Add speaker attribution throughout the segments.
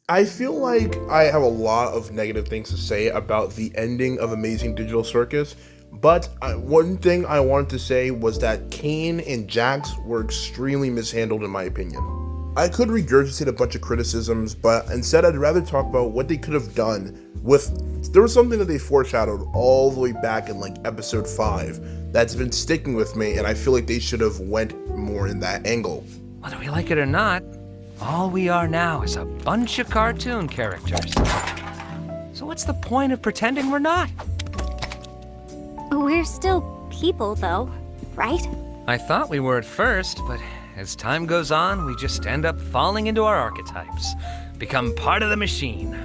Speaker 1: I feel like I have a lot of negative things to say about the ending of Amazing Digital Circus, but one thing I wanted to say was that Caine and Jax were extremely mishandled in my opinion. I could regurgitate a bunch of criticisms, but instead I'd rather talk about what they could have done with. There was something that they foreshadowed all the way back in like episode 5 that's been sticking with me, and I feel like they should have went more in that angle.
Speaker 2: Whether we like it or not, all we are now is a bunch of cartoon characters. So what's the point of pretending we're not?
Speaker 3: We're still people, though, right?
Speaker 2: I thought we were at first, but as time goes on, we just end up falling into our archetypes, become part of the machine.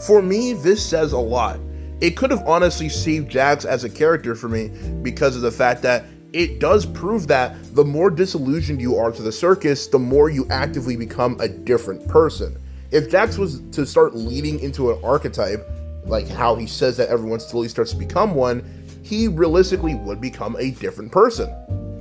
Speaker 1: For me, this says a lot. It could have honestly saved Jax as a character for me because of the fact that it does prove that the more disillusioned you are to the circus, the more you actively become a different person. If Jax was to start leading into an archetype, like how he says that everyone slowly starts to become one, he realistically would become a different person.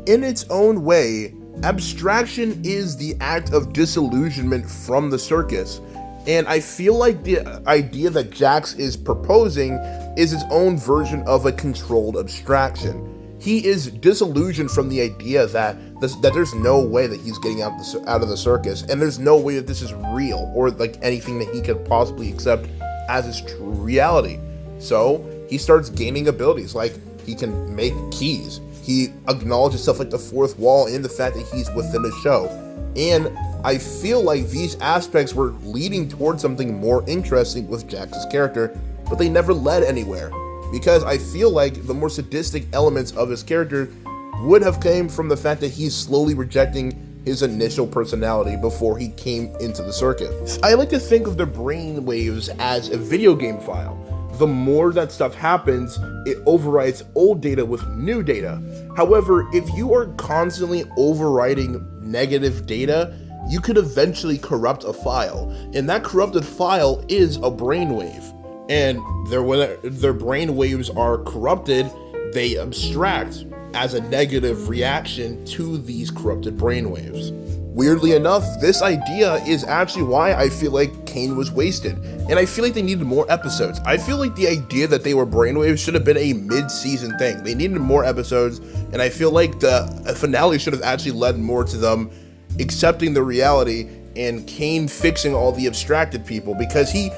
Speaker 1: In its own way, abstraction is the act of disillusionment from the circus, and I feel like the idea that Jax is proposing is its own version of a controlled abstraction. He is disillusioned from the idea that there's no way that he's getting out of the circus, and there's no way that this is real or like anything that he could possibly accept as his true reality. So he starts gaining abilities, like he can make keys. He acknowledges stuff like the fourth wall and the fact that he's within a show. And I feel like these aspects were leading towards something more interesting with Jax's character, but they never led anywhere. Because I feel like the more sadistic elements of his character would have came from the fact that he's slowly rejecting his initial personality before he came into the circuit. I like to think of the brain waves as a video game file. The more that stuff happens, it overwrites old data with new data. However, if you are constantly overwriting negative data, you could eventually corrupt a file, and that corrupted file is a brainwave. And when their brain waves are corrupted, they abstract as a negative reaction to these corrupted brain waves. Weirdly enough, this idea is actually why I feel like Caine was wasted, and I feel like they needed more episodes. I feel like the idea that they were brainwaves should have been a mid-season thing. They needed more episodes, and I feel like the finale should have actually led more to them accepting the reality and Caine fixing all the abstracted people, because he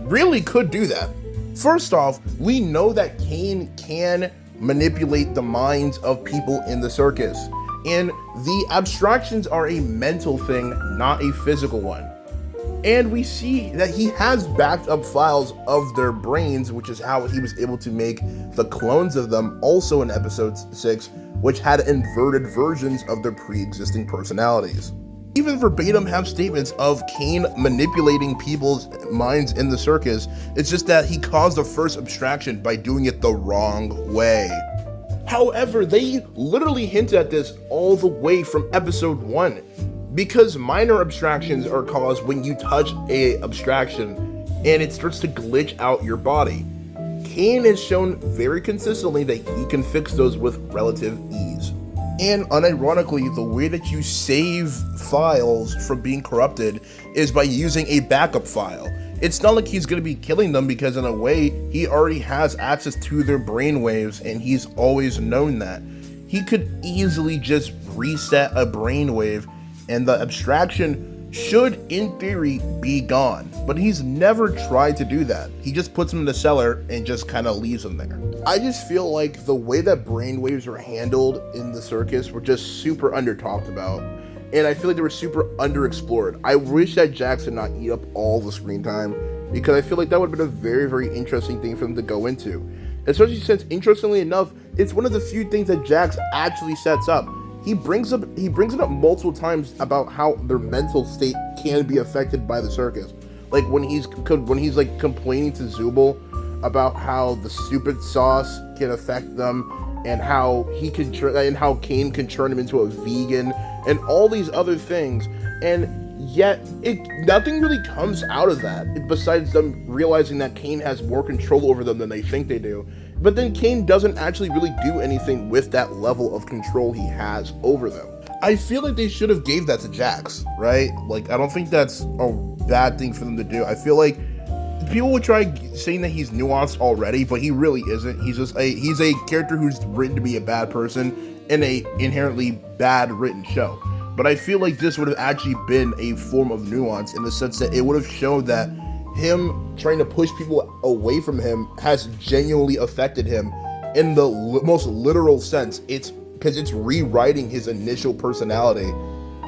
Speaker 1: really could do that. First off, we know that Caine can manipulate the minds of people in the circus, and the abstractions are a mental thing, not a physical one. And we see that he has backed up files of their brains, which is how he was able to make the clones of them also in episode 6, which had inverted versions of their pre-existing personalities. Even verbatim have statements of Caine manipulating people's minds in the circus. It's just that he caused the first abstraction by doing it the wrong way. However, they literally hinted at this all the way from episode 1, because minor abstractions are caused when you touch a abstraction and it starts to glitch out your body. Caine has shown very consistently that he can fix those with relative ease. And unironically, the way that you save files from being corrupted is by using a backup file. It's not like he's going to be killing them, because in a way, he already has access to their brainwaves, and he's always known that. He could easily just reset a brainwave, and the abstraction should, in theory, be gone. But he's never tried to do that. He just puts them in the cellar and just kind of leaves them there. I just feel like the way that brainwaves were handled in the circus were just super under talked about. And I feel like they were super underexplored. I wish that Jax did not eat up all the screen time, because I feel like that would have been a very, very interesting thing for them to go into. Especially since, interestingly enough, it's one of the few things that Jax actually sets up. He brings it up multiple times about how their mental state can be affected by the circus. Like when he's like complaining to Zubul about how the stupid sauce can affect them, and how Caine can turn him into a vegan, and all these other things. And yet nothing really comes out of that besides them realizing that Caine has more control over them than they think they do. But then Caine doesn't actually really do anything with that level of control he has over them. I feel like they should have gave that to Jax, right? Like, I don't think that's a bad thing for them to do. I feel like people would try saying that he's nuanced already, but he really isn't. He's a character who's written to be a bad person in a inherently bad written show. But I feel like this would have actually been a form of nuance in the sense that it would have shown that him trying to push people away from him has genuinely affected him in the most literal sense. It's because it's rewriting his initial personality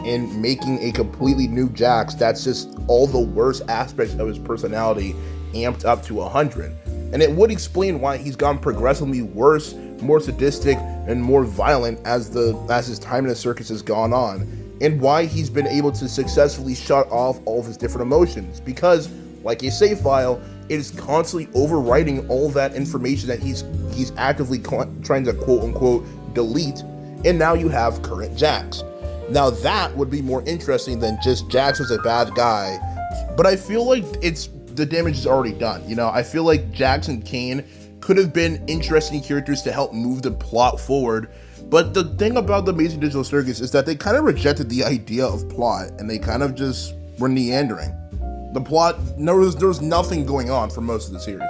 Speaker 1: and making a completely new Jax that's just all the worst aspects of his personality amped up to 100. And it would explain why he's gotten progressively worse, more sadistic, and more violent as his time in the circus has gone on, and why he's been able to successfully shut off all of his different emotions, because like a save file, it is constantly overwriting all that information that he's actively trying to quote-unquote delete, and now you have current Jax. Now that would be more interesting than just Jax was a bad guy, but I feel like the damage is already done. You know, I feel like Jax and Caine could have been interesting characters to help move the plot forward, but the thing about the Amazing Digital Circus is that they kind of rejected the idea of plot, and they kind of just were meandering. The plot, there was nothing going on for most of the series,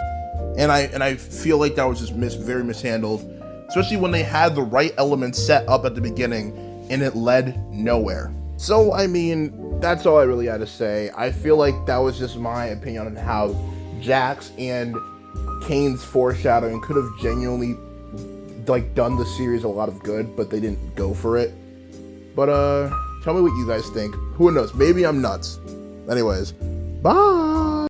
Speaker 1: and I feel like that was just very mishandled, especially when they had the right elements set up at the beginning and it led nowhere. So I mean, that's all I really had to say. I feel like that was just my opinion on how Jax and Caine's foreshadowing could have genuinely done the series a lot of good, but they didn't go for it. But tell me what you guys think. Who knows? Maybe I'm nuts. Anyways. Bye!